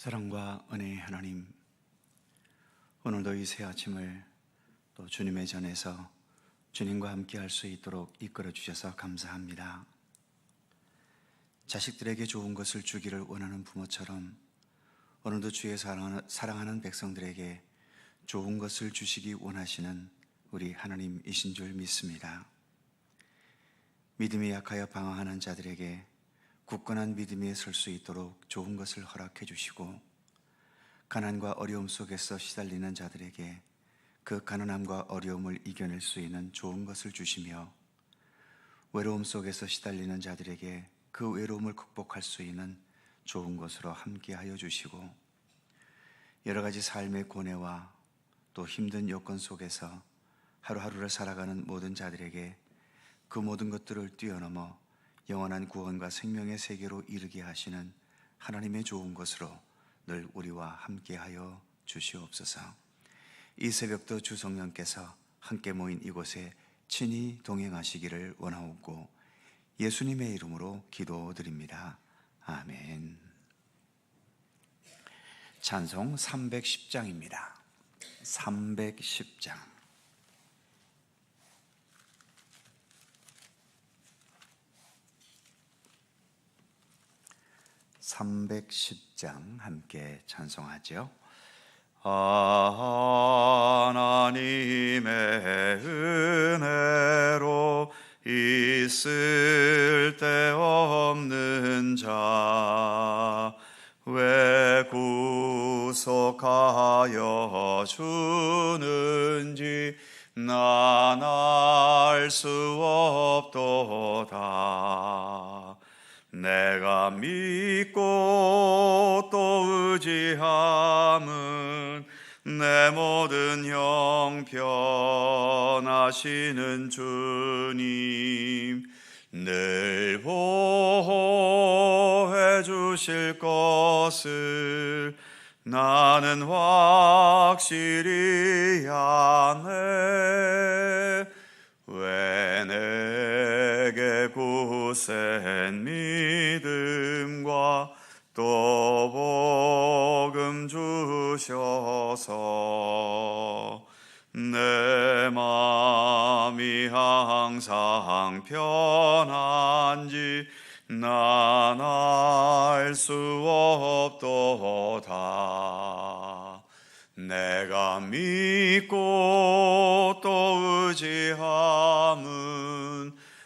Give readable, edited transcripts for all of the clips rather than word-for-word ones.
사랑과 은혜의 하나님, 오늘도 이 새 아침을 또 주님의 전에서 주님과 함께 할 수 있도록 이끌어 주셔서 감사합니다. 자식들에게 좋은 것을 주기를 원하는 부모처럼 오늘도 주의 사랑하는 백성들에게 좋은 것을 주시기 원하시는 우리 하나님이신 줄 믿습니다. 믿음이 약하여 방황하는 자들에게 굳건한 믿음에 설 수 있도록 좋은 것을 허락해 주시고, 가난과 어려움 속에서 시달리는 자들에게 그 가난함과 어려움을 이겨낼 수 있는 좋은 것을 주시며, 외로움 속에서 시달리는 자들에게 그 외로움을 극복할 수 있는 좋은 것으로 함께하여 주시고, 여러 가지 삶의 고뇌와 또 힘든 여건 속에서 하루하루를 살아가는 모든 자들에게 그 모든 것들을 뛰어넘어 영원한 구원과 생명의 세계로 이르게 하시는 하나님의 좋은 것으로 늘 우리와 함께하여 주시옵소서. 이 새벽도 주 성령께서 함께 모인 이곳에 친히 동행하시기를 원하옵고 예수님의 이름으로 기도드립니다. 아멘. 찬송 310장입니다. 310장. 310장 함께 찬송하죠. 하나님의 은혜로 있을 데 없는 자, 왜 구속하여 주는지 난 알 수 없도다. 내가 믿고 또 의지함은 내 모든 형편하시는 주님, 늘 보호해 주실 것을 나는 확실히 아네. 왜 내게 굳센 믿음과 또 복음 주셔서 내 마음이 항상 편한지 난 알 수 없도다. 내가 믿고 또 의지함은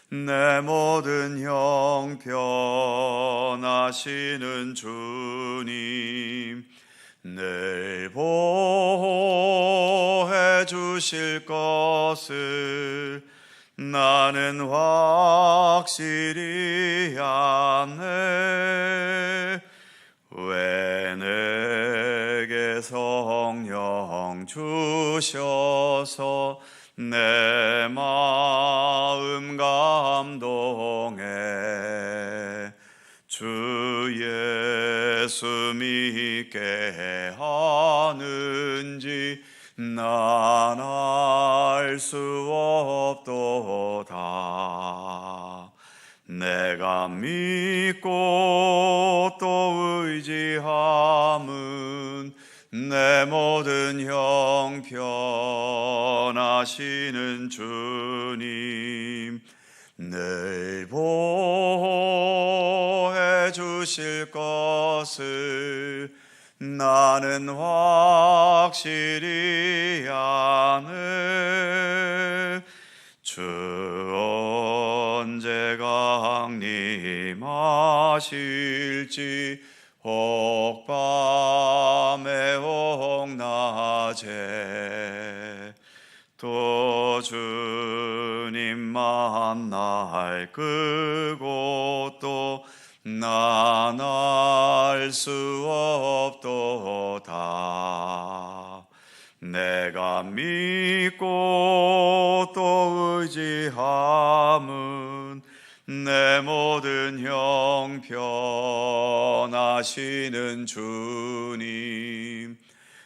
내 모든 형편하시는 주님, 늘 보호해 주실 것을 나는 확실히 아네. 왜 내게 성령 주셔서 내 마음 감동해 주 예수 믿게 하는지 난 알 수 없도다. 내가 믿고 또 의지함은 내 모든 형편하시는 주님, 늘 보호해 주실 것을 나는 확실히 아네. 주 언제 강림하실지 혹 밤에 혹 낮에 또 주님 만날 그곳도 난 알 수 없도다. 내가 믿고 또 의지함은 내 모든 형편하시는 주님,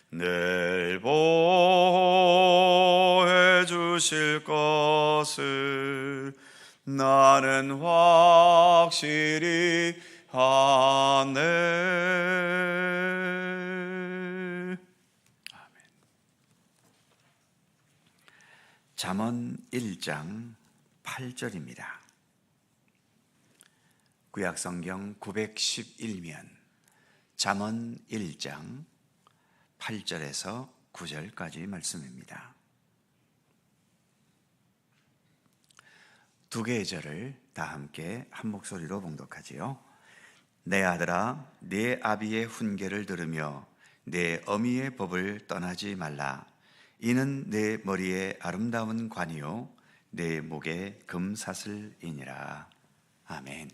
늘 보호해 주실 것을 나는 확실히 아네. 잠언 1장 8절입니다. 구약성경 911면 잠언 1장 8절에서 9절까지 말씀입니다. 두 개의 절을 다 함께 한 목소리로 봉독하지요. 내 아들아, 네 아비의 훈계를 들으며 내 어미의 법을 떠나지 말라. 이는 내 머리에 아름다운 관이요 내 목에 금사슬이니라. 아멘.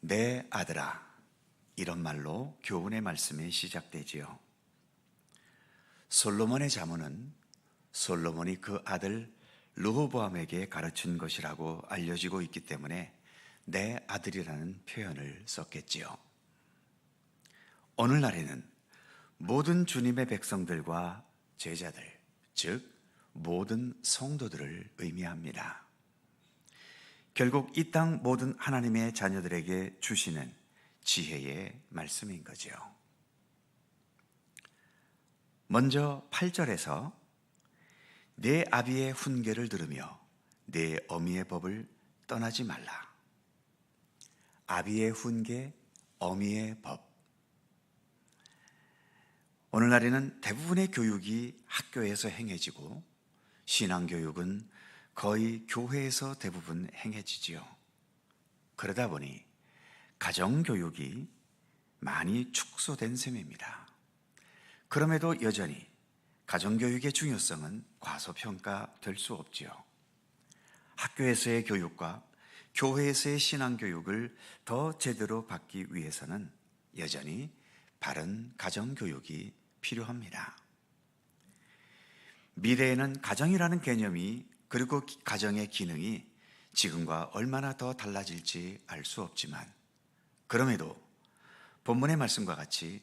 내 아들아, 이런 말로 교훈의 말씀이 시작되지요. 솔로몬의 잠언은 솔로몬이 그 아들 르호보암에게 가르친 것이라고 알려지고 있기 때문에 내 아들이라는 표현을 썼겠지요. 오늘날에는 모든 주님의 백성들과 제자들, 즉 모든 성도들을 의미합니다. 결국 이 땅 모든 하나님의 자녀들에게 주시는 지혜의 말씀인 거죠. 먼저 8절에서 내 아비의 훈계를 들으며 내 어미의 법을 떠나지 말라. 아비의 훈계, 어미의 법. 오늘날에는 대부분의 교육이 학교에서 행해지고 신앙교육은 거의 교회에서 대부분 행해지지요. 그러다 보니 가정교육이 많이 축소된 셈입니다. 그럼에도 여전히 가정교육의 중요성은 과소평가될 수 없지요. 학교에서의 교육과 교회에서의 신앙교육을 더 제대로 받기 위해서는 여전히 바른 가정교육이 필요합니다. 미래에는 가정이라는 개념이 그리고 가정의 기능이 지금과 얼마나 더 달라질지 알 수 없지만 그럼에도 본문의 말씀과 같이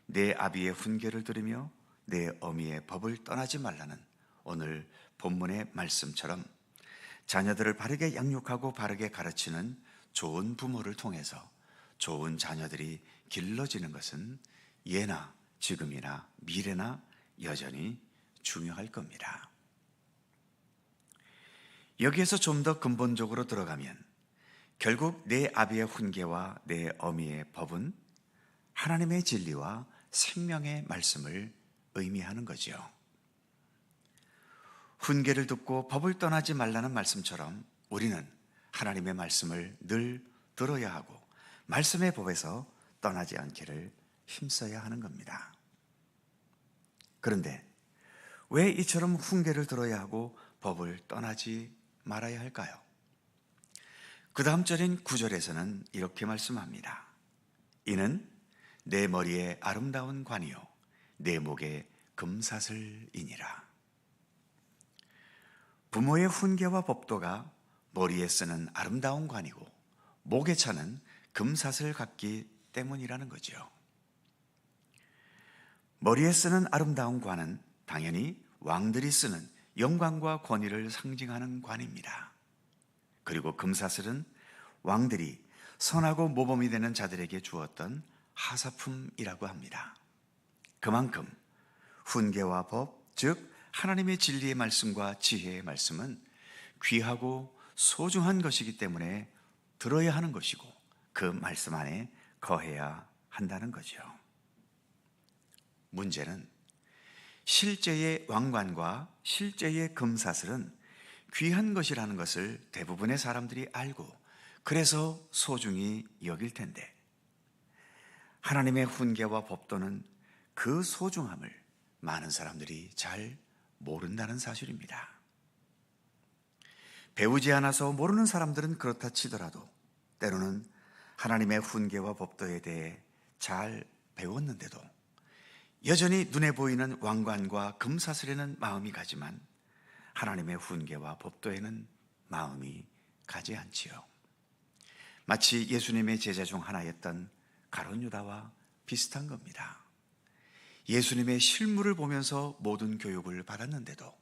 내 아비의 훈계를 들으며 내 어미의 법을 떠나지 말라는 오늘 본문의 말씀처럼 자녀들을 바르게 양육하고 바르게 가르치는 좋은 부모를 통해서 좋은 자녀들이 길러지는 것은 예나 지금이나 미래나 여전히 중요할 겁니다. 여기에서 좀 더 근본적으로 들어가면 결국 내 아비의 훈계와 내 어미의 법은 하나님의 진리와 생명의 말씀을 의미하는 거죠. 훈계를 듣고 법을 떠나지 말라는 말씀처럼 우리는 하나님의 말씀을 늘 들어야 하고 말씀의 법에서 떠나지 않기를 힘써야 하는 겁니다. 그런데 왜 이처럼 훈계를 들어야 하고 법을 떠나지 말아야 할까요? 그 다음 절인 9절에서는 이렇게 말씀합니다. 이는 내 머리에 아름다운 관이요 내 목에 금사슬이니라. 부모의 훈계와 법도가 머리에 쓰는 아름다운 관이고 목에 차는 금사슬 같기 때문이라는 거죠. 머리에 쓰는 아름다운 관은 당연히 왕들이 쓰는 영광과 권위를 상징하는 관입니다. 그리고 금사슬은 왕들이 선하고 모범이 되는 자들에게 주었던 하사품이라고 합니다. 그만큼 훈계와 법, 즉 하나님의 진리의 말씀과 지혜의 말씀은 귀하고 소중한 것이기 때문에 들어야 하는 것이고 그 말씀 안에 거해야 한다는 거죠. 문제는 실제의 왕관과 실제의 금사슬은 귀한 것이라는 것을 대부분의 사람들이 알고 그래서 소중히 여길 텐데 하나님의 훈계와 법도는 그 소중함을 많은 사람들이 잘 모른다는 사실입니다. 배우지 않아서 모르는 사람들은 그렇다 치더라도 때로는 하나님의 훈계와 법도에 대해 잘 배웠는데도 여전히 눈에 보이는 왕관과 금사슬에는 마음이 가지만 하나님의 훈계와 법도에는 마음이 가지 않지요. 마치 예수님의 제자 중 하나였던 가룟 유다와 비슷한 겁니다. 예수님의 실물을 보면서 모든 교육을 받았는데도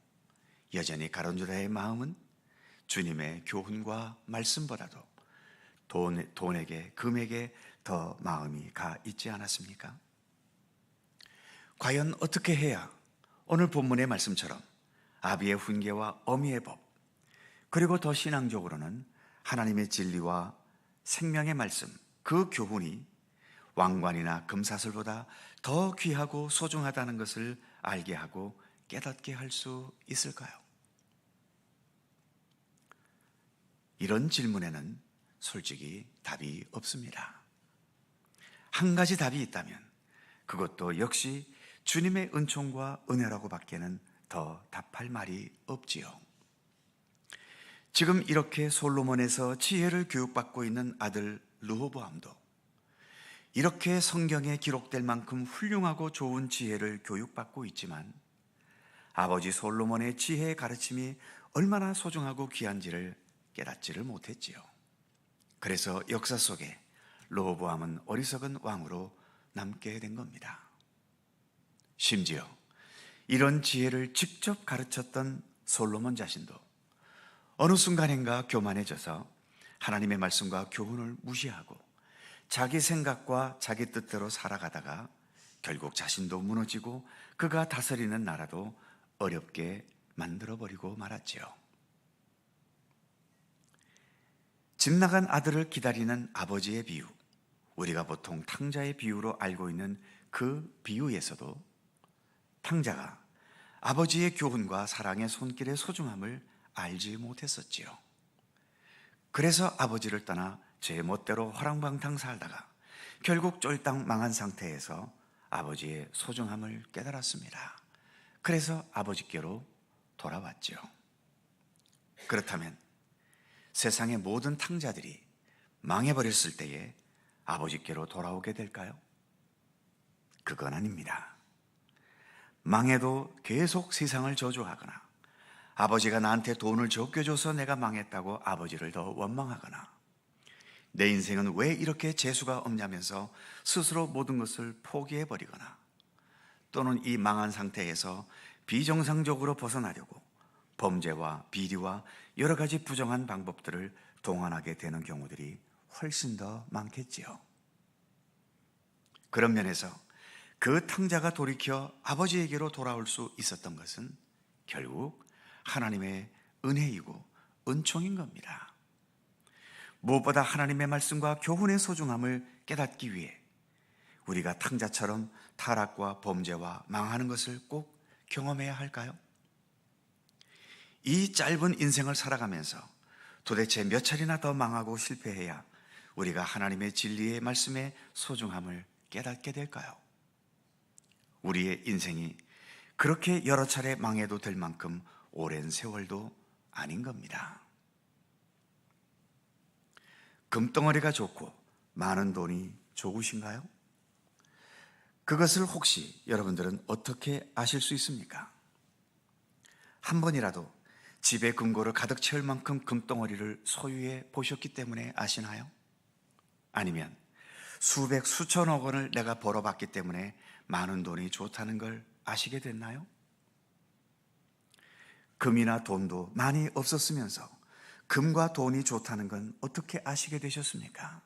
여전히 가룟 유다의 마음은 주님의 교훈과 말씀보다도 돈에게, 금에게 더 마음이 가 있지 않았습니까? 과연 어떻게 해야 오늘 본문의 말씀처럼 아비의 훈계와 어미의 법, 그리고 더 신앙적으로는 하나님의 진리와 생명의 말씀, 그 교훈이 왕관이나 금사슬보다 더 귀하고 소중하다는 것을 알게 하고 깨닫게 할 수 있을까요? 이런 질문에는 솔직히 답이 없습니다. 한 가지 답이 있다면 그것도 역시 주님의 은총과 은혜라고 밖에는 더 답할 말이 없지요. 지금 이렇게 솔로몬에서 지혜를 교육받고 있는 아들 르호보암도 이렇게 성경에 기록될 만큼 훌륭하고 좋은 지혜를 교육받고 있지만 아버지 솔로몬의 지혜의 가르침이 얼마나 소중하고 귀한지를 깨닫지를 못했지요. 그래서 역사 속에 르호보암은 어리석은 왕으로 남게 된 겁니다. 심지어 이런 지혜를 직접 가르쳤던 솔로몬 자신도 어느 순간인가 교만해져서 하나님의 말씀과 교훈을 무시하고 자기 생각과 자기 뜻대로 살아가다가 결국 자신도 무너지고 그가 다스리는 나라도 어렵게 만들어버리고 말았지요. 집 나간 아들을 기다리는 아버지의 비유, 우리가 보통 탕자의 비유로 알고 있는 그 비유에서도 탕자가 아버지의 교훈과 사랑의 손길의 소중함을 알지 못했었지요. 그래서 아버지를 떠나 제 멋대로 허랑방탕 살다가 결국 쫄딱 망한 상태에서 아버지의 소중함을 깨달았습니다. 그래서 아버지께로 돌아왔죠. 그렇다면 세상의 모든 탕자들이 망해버렸을 때에 아버지께로 돌아오게 될까요? 그건 아닙니다. 망해도 계속 세상을 저주하거나 아버지가 나한테 돈을 적게 줘서 내가 망했다고 아버지를 더 원망하거나 내 인생은 왜 이렇게 재수가 없냐면서 스스로 모든 것을 포기해버리거나 또는 이 망한 상태에서 비정상적으로 벗어나려고 범죄와 비리와 여러 가지 부정한 방법들을 동원하게 되는 경우들이 훨씬 더 많겠지요. 그런 면에서 그 탕자가 돌이켜 아버지에게로 돌아올 수 있었던 것은 결국 하나님의 은혜이고 은총인 겁니다. 무엇보다 하나님의 말씀과 교훈의 소중함을 깨닫기 위해 우리가 탕자처럼 타락과 범죄와 망하는 것을 꼭 경험해야 할까요? 이 짧은 인생을 살아가면서 도대체 몇 차례나 더 망하고 실패해야 우리가 하나님의 진리의 말씀의 소중함을 깨닫게 될까요? 우리의 인생이 그렇게 여러 차례 망해도 될 만큼 오랜 세월도 아닌 겁니다. 금덩어리가 좋고 많은 돈이 좋으신가요? 그것을 혹시 여러분들은 어떻게 아실 수 있습니까? 한 번이라도 집에 금고를 가득 채울 만큼 금덩어리를 소유해 보셨기 때문에 아시나요? 아니면 수백 수천억 원을 내가 벌어봤기 때문에 많은 돈이 좋다는 걸 아시게 됐나요? 금이나 돈도 많이 없었으면서 금과 돈이 좋다는 건 어떻게 아시게 되셨습니까?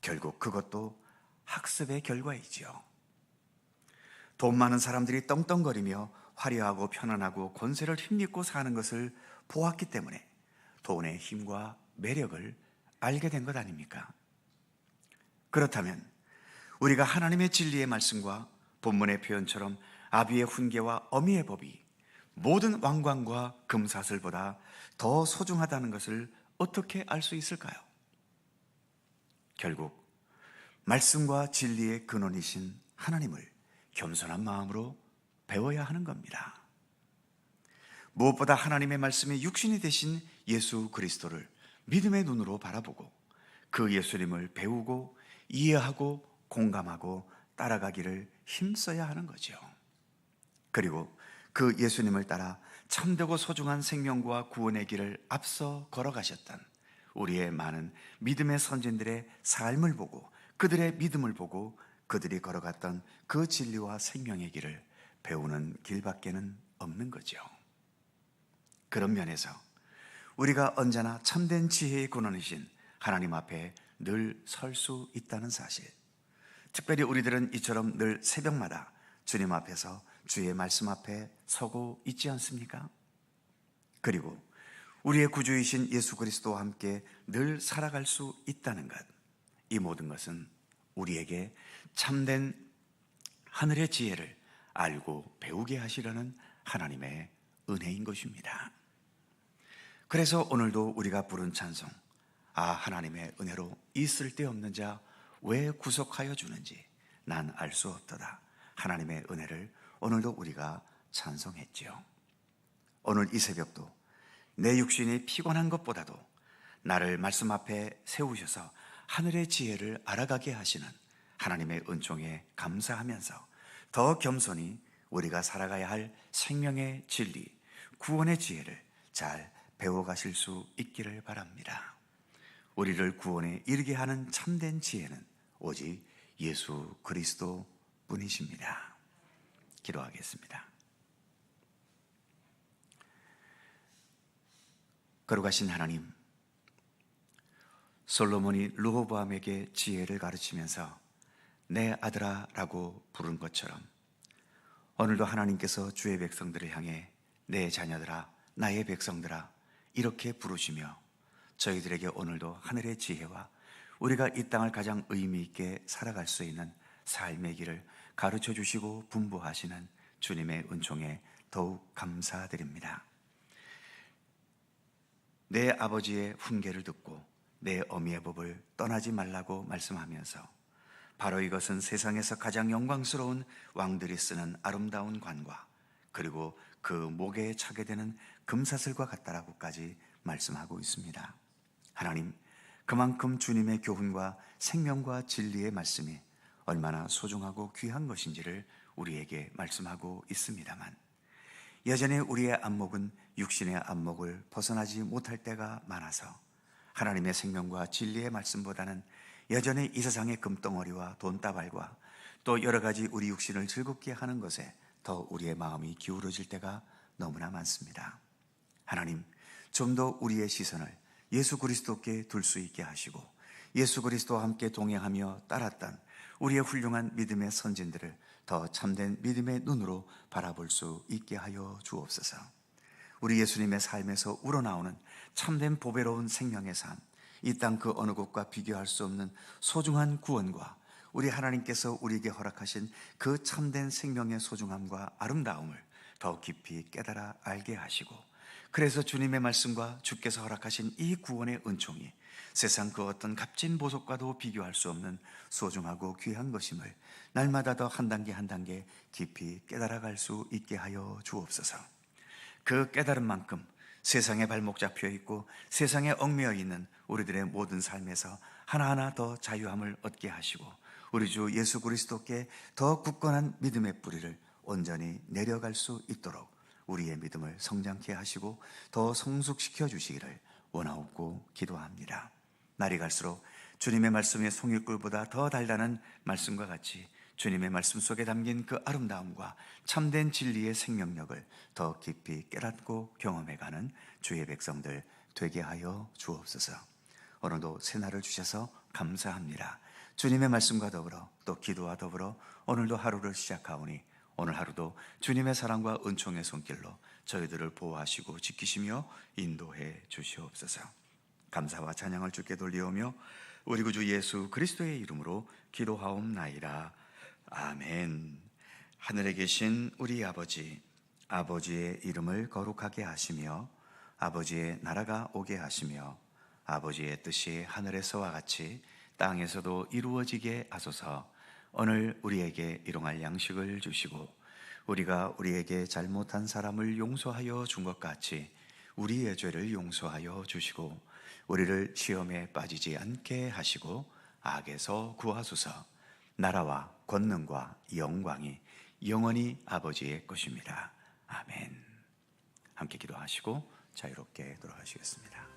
결국 그것도 학습의 결과이지요. 돈 많은 사람들이 떵떵거리며 화려하고 편안하고 권세를 힘입고 사는 것을 보았기 때문에 돈의 힘과 매력을 알게 된 것 아닙니까? 그렇다면 우리가 하나님의 진리의 말씀과 본문의 표현처럼 아비의 훈계와 어미의 법이 모든 왕관과 금사슬보다 더 소중하다는 것을 어떻게 알 수 있을까요? 결국 말씀과 진리의 근원이신 하나님을 겸손한 마음으로 배워야 하는 겁니다. 무엇보다 하나님의 말씀이 육신이 되신 예수 그리스도를 믿음의 눈으로 바라보고 그 예수님을 배우고 이해하고 공감하고 따라가기를 힘써야 하는 거죠. 그리고 그 예수님을 따라 참되고 소중한 생명과 구원의 길을 앞서 걸어가셨던 우리의 많은 믿음의 선진들의 삶을 보고 그들의 믿음을 보고 그들이 걸어갔던 그 진리와 생명의 길을 배우는 길밖에는 없는 거죠. 그런 면에서 우리가 언제나 참된 지혜의 근원이신 하나님 앞에 늘 설 수 있다는 사실, 특별히 우리들은 이처럼 늘 새벽마다 주님 앞에서 주의 말씀 앞에 서고 있지 않습니까? 그리고 우리의 구주이신 예수 그리스도와 함께 늘 살아갈 수 있다는 것, 이 모든 것은 우리에게 참된 하늘의 지혜를 알고 배우게 하시려는 하나님의 은혜인 것입니다. 그래서 오늘도 우리가 부른 찬송, 하나님의 은혜로 있을 데 없는 자 왜 구속하여 주는지 난 알 수 없도다. 하나님의 은혜를 오늘도 우리가 찬송했지요. 오늘 이 새벽도 내 육신이 피곤한 것보다도 나를 말씀 앞에 세우셔서 하늘의 지혜를 알아가게 하시는 하나님의 은총에 감사하면서 더 겸손히 우리가 살아가야 할 생명의 진리, 구원의 지혜를 잘 배워가실 수 있기를 바랍니다. 우리를 구원에 이르게 하는 참된 지혜는 오직 예수 그리스도 뿐이십니다. 기도하겠습니다. 거룩하신 하나님, 솔로몬이 르호보암에게 지혜를 가르치면서 내 아들아 라고 부른 것처럼 오늘도 하나님께서 주의 백성들을 향해 내 자녀들아, 나의 백성들아 이렇게 부르시며 저희들에게 오늘도 하늘의 지혜와 우리가 이 땅을 가장 의미 있게 살아갈 수 있는 삶의 길을 가르쳐 주시고 분부하시는 주님의 은총에 더욱 감사드립니다. 내 아버지의 훈계를 듣고 내 어미의 법을 떠나지 말라고 말씀하면서 바로 이것은 세상에서 가장 영광스러운 왕들이 쓰는 아름다운 관과 그리고 그 목에 차게 되는 금사슬과 같다라고까지 말씀하고 있습니다. 하나님, 그만큼 주님의 교훈과 생명과 진리의 말씀이 얼마나 소중하고 귀한 것인지를 우리에게 말씀하고 있습니다만 여전히 우리의 안목은 육신의 안목을 벗어나지 못할 때가 많아서 하나님의 생명과 진리의 말씀보다는 여전히 이 세상의 금덩어리와 돈다발과 또 여러 가지 우리 육신을 즐겁게 하는 것에 더 우리의 마음이 기울어질 때가 너무나 많습니다. 하나님, 좀 더 우리의 시선을 예수 그리스도께 둘 수 있게 하시고 예수 그리스도와 함께 동행하며 따랐던 우리의 훌륭한 믿음의 선진들을 더 참된 믿음의 눈으로 바라볼 수 있게 하여 주옵소서. 우리 예수님의 삶에서 우러나오는 참된 보배로운 생명의 삶, 이 땅 그 어느 곳과 비교할 수 없는 소중한 구원과 우리 하나님께서 우리에게 허락하신 그 참된 생명의 소중함과 아름다움을 더 깊이 깨달아 알게 하시고 그래서 주님의 말씀과 주께서 허락하신 이 구원의 은총이 세상 그 어떤 값진 보석과도 비교할 수 없는 소중하고 귀한 것임을 날마다 더 한 단계 한 단계 깊이 깨달아갈 수 있게 하여 주옵소서. 그 깨달음만큼 세상에 발목 잡혀 있고 세상에 얽매여 있는 우리들의 모든 삶에서 하나하나 더 자유함을 얻게 하시고 우리 주 예수 그리스도께 더 굳건한 믿음의 뿌리를 온전히 내려갈 수 있도록 우리의 믿음을 성장케 하시고 더 성숙시켜 주시기를 원하옵고 기도합니다. 날이 갈수록 주님의 말씀의 송이꿀보다 더 달달한 말씀과 같이 주님의 말씀 속에 담긴 그 아름다움과 참된 진리의 생명력을 더 깊이 깨닫고 경험해가는 주의 백성들 되게 하여 주옵소서. 오늘도 새날을 주셔서 감사합니다. 주님의 말씀과 더불어 또 기도와 더불어 오늘도 하루를 시작하오니 오늘 하루도 주님의 사랑과 은총의 손길로 저희들을 보호하시고 지키시며 인도해 주시옵소서. 감사와 찬양을 주께 돌리오며 우리 구주 예수 그리스도의 이름으로 기도하옵나이다. 아멘. 하늘에 계신 우리 아버지, 아버지의 이름을 거룩하게 하시며 아버지의 나라가 오게 하시며 아버지의 뜻이 하늘에서와 같이 땅에서도 이루어지게 하소서. 오늘 우리에게 일용할 양식을 주시고 우리가 우리에게 잘못한 사람을 용서하여 준 것 같이 우리의 죄를 용서하여 주시고 우리를 시험에 빠지지 않게 하시고 악에서 구하소서. 나라와 권능과 영광이 영원히 아버지의 것입니다. 아멘. 함께 기도하시고 자유롭게 돌아가시겠습니다.